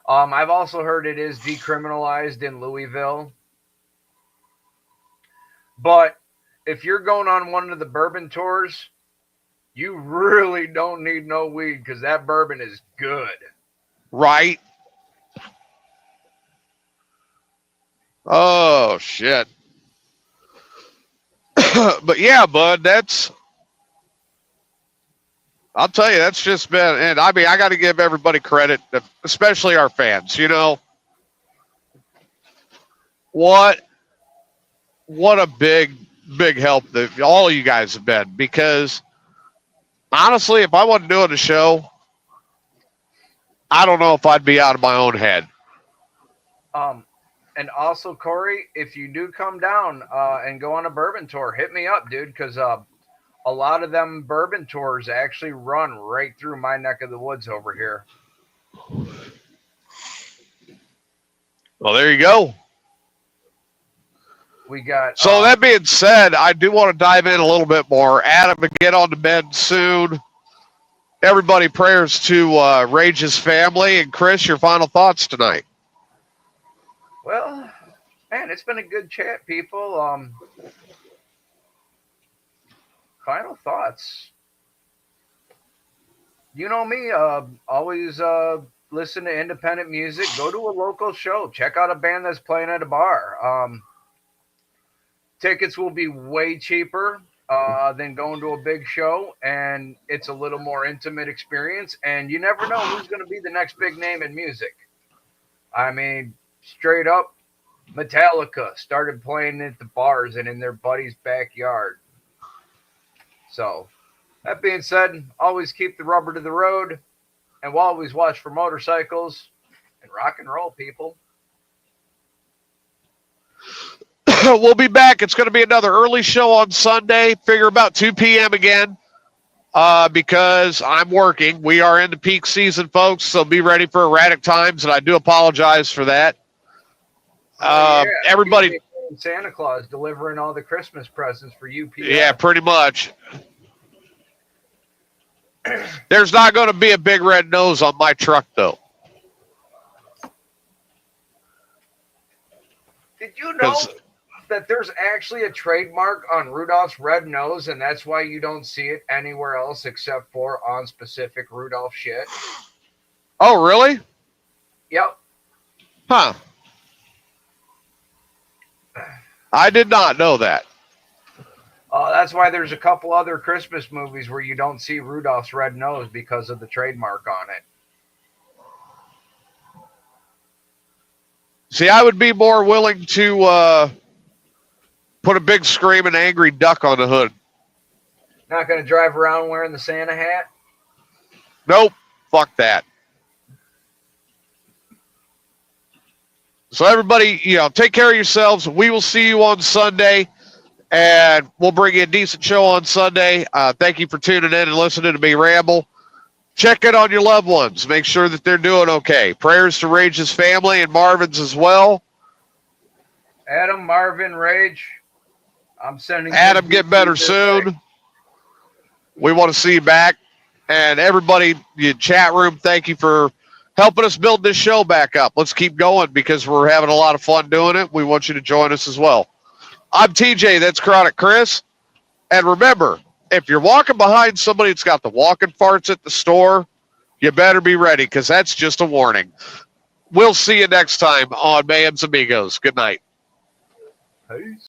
I've also heard it is decriminalized in Louisville. But if you're going on one of the bourbon tours, you really don't need no weed because that bourbon is good. Right. Oh, shit. But yeah, bud, I'll tell you, that's just been, and I mean, I got to give everybody credit, especially our fans, you know. What a big help that all you guys have been, because honestly, if I wasn't doing the show, I don't know if I'd be out of my own head. And also, Corey, if you do come down and go on a bourbon tour, hit me up, dude, because a lot of them bourbon tours actually run right through my neck of the woods over here. Well, there you go. We got. So that being said, I do want to dive in a little bit more. Adam, to get on to bed soon. Everybody, prayers to Rage's family. And Chris, your final thoughts tonight. Well, man, it's been a good chat, people. Final thoughts. You know me, always listen to independent music. Go to a local show. Check out a band that's playing at a bar. Tickets will be way cheaper than going to a big show, and it's a little more intimate experience, and you never know who's going to be the next big name in music. I mean, straight up, Metallica started playing at the bars and in their buddy's backyard. So, that being said, always keep the rubber to the road, and we'll always watch for motorcycles and rock and roll, people. We'll be back. It's going to be another early show on Sunday. Figure about 2 p.m. again because I'm working. We are in the peak season, folks, so be ready for erratic times, and I do apologize for that. Everybody, Santa Claus delivering all the Christmas presents for you people. Yeah, pretty much. There's not going to be a big red nose on my truck, though. Did you know that there's actually a trademark on Rudolph's red nose, and that's why you don't see it anywhere else except for on specific Rudolph shit? Oh, really? Yep. Huh. I did not know that. That's why there's a couple other Christmas movies where you don't see Rudolph's red nose because of the trademark on it. See, I would be more willing to put a big screaming angry duck on the hood. Not going to drive around wearing the Santa hat? Nope. Fuck that. So everybody, take care of yourselves. We will see you on Sunday, and we'll bring you a decent show on Sunday. Thank you for tuning in and listening to me ramble. Check in on your loved ones. Make sure that they're doing okay. Prayers to Rage's family and Marvin's as well. Adam, Marvin, Rage, I'm sending Adam, get better soon. We want to see you back. And everybody, the chat room, thank you for helping us build this show back up. Let's keep going because we're having a lot of fun doing it. We want you to join us as well. I'm TJ, that's Chronic Chris. And remember, if you're walking behind somebody that's got the walking farts at the store, You better be ready, because that's just a warning. We'll see you next time on Mayhem's Amigos. Good night. Peace.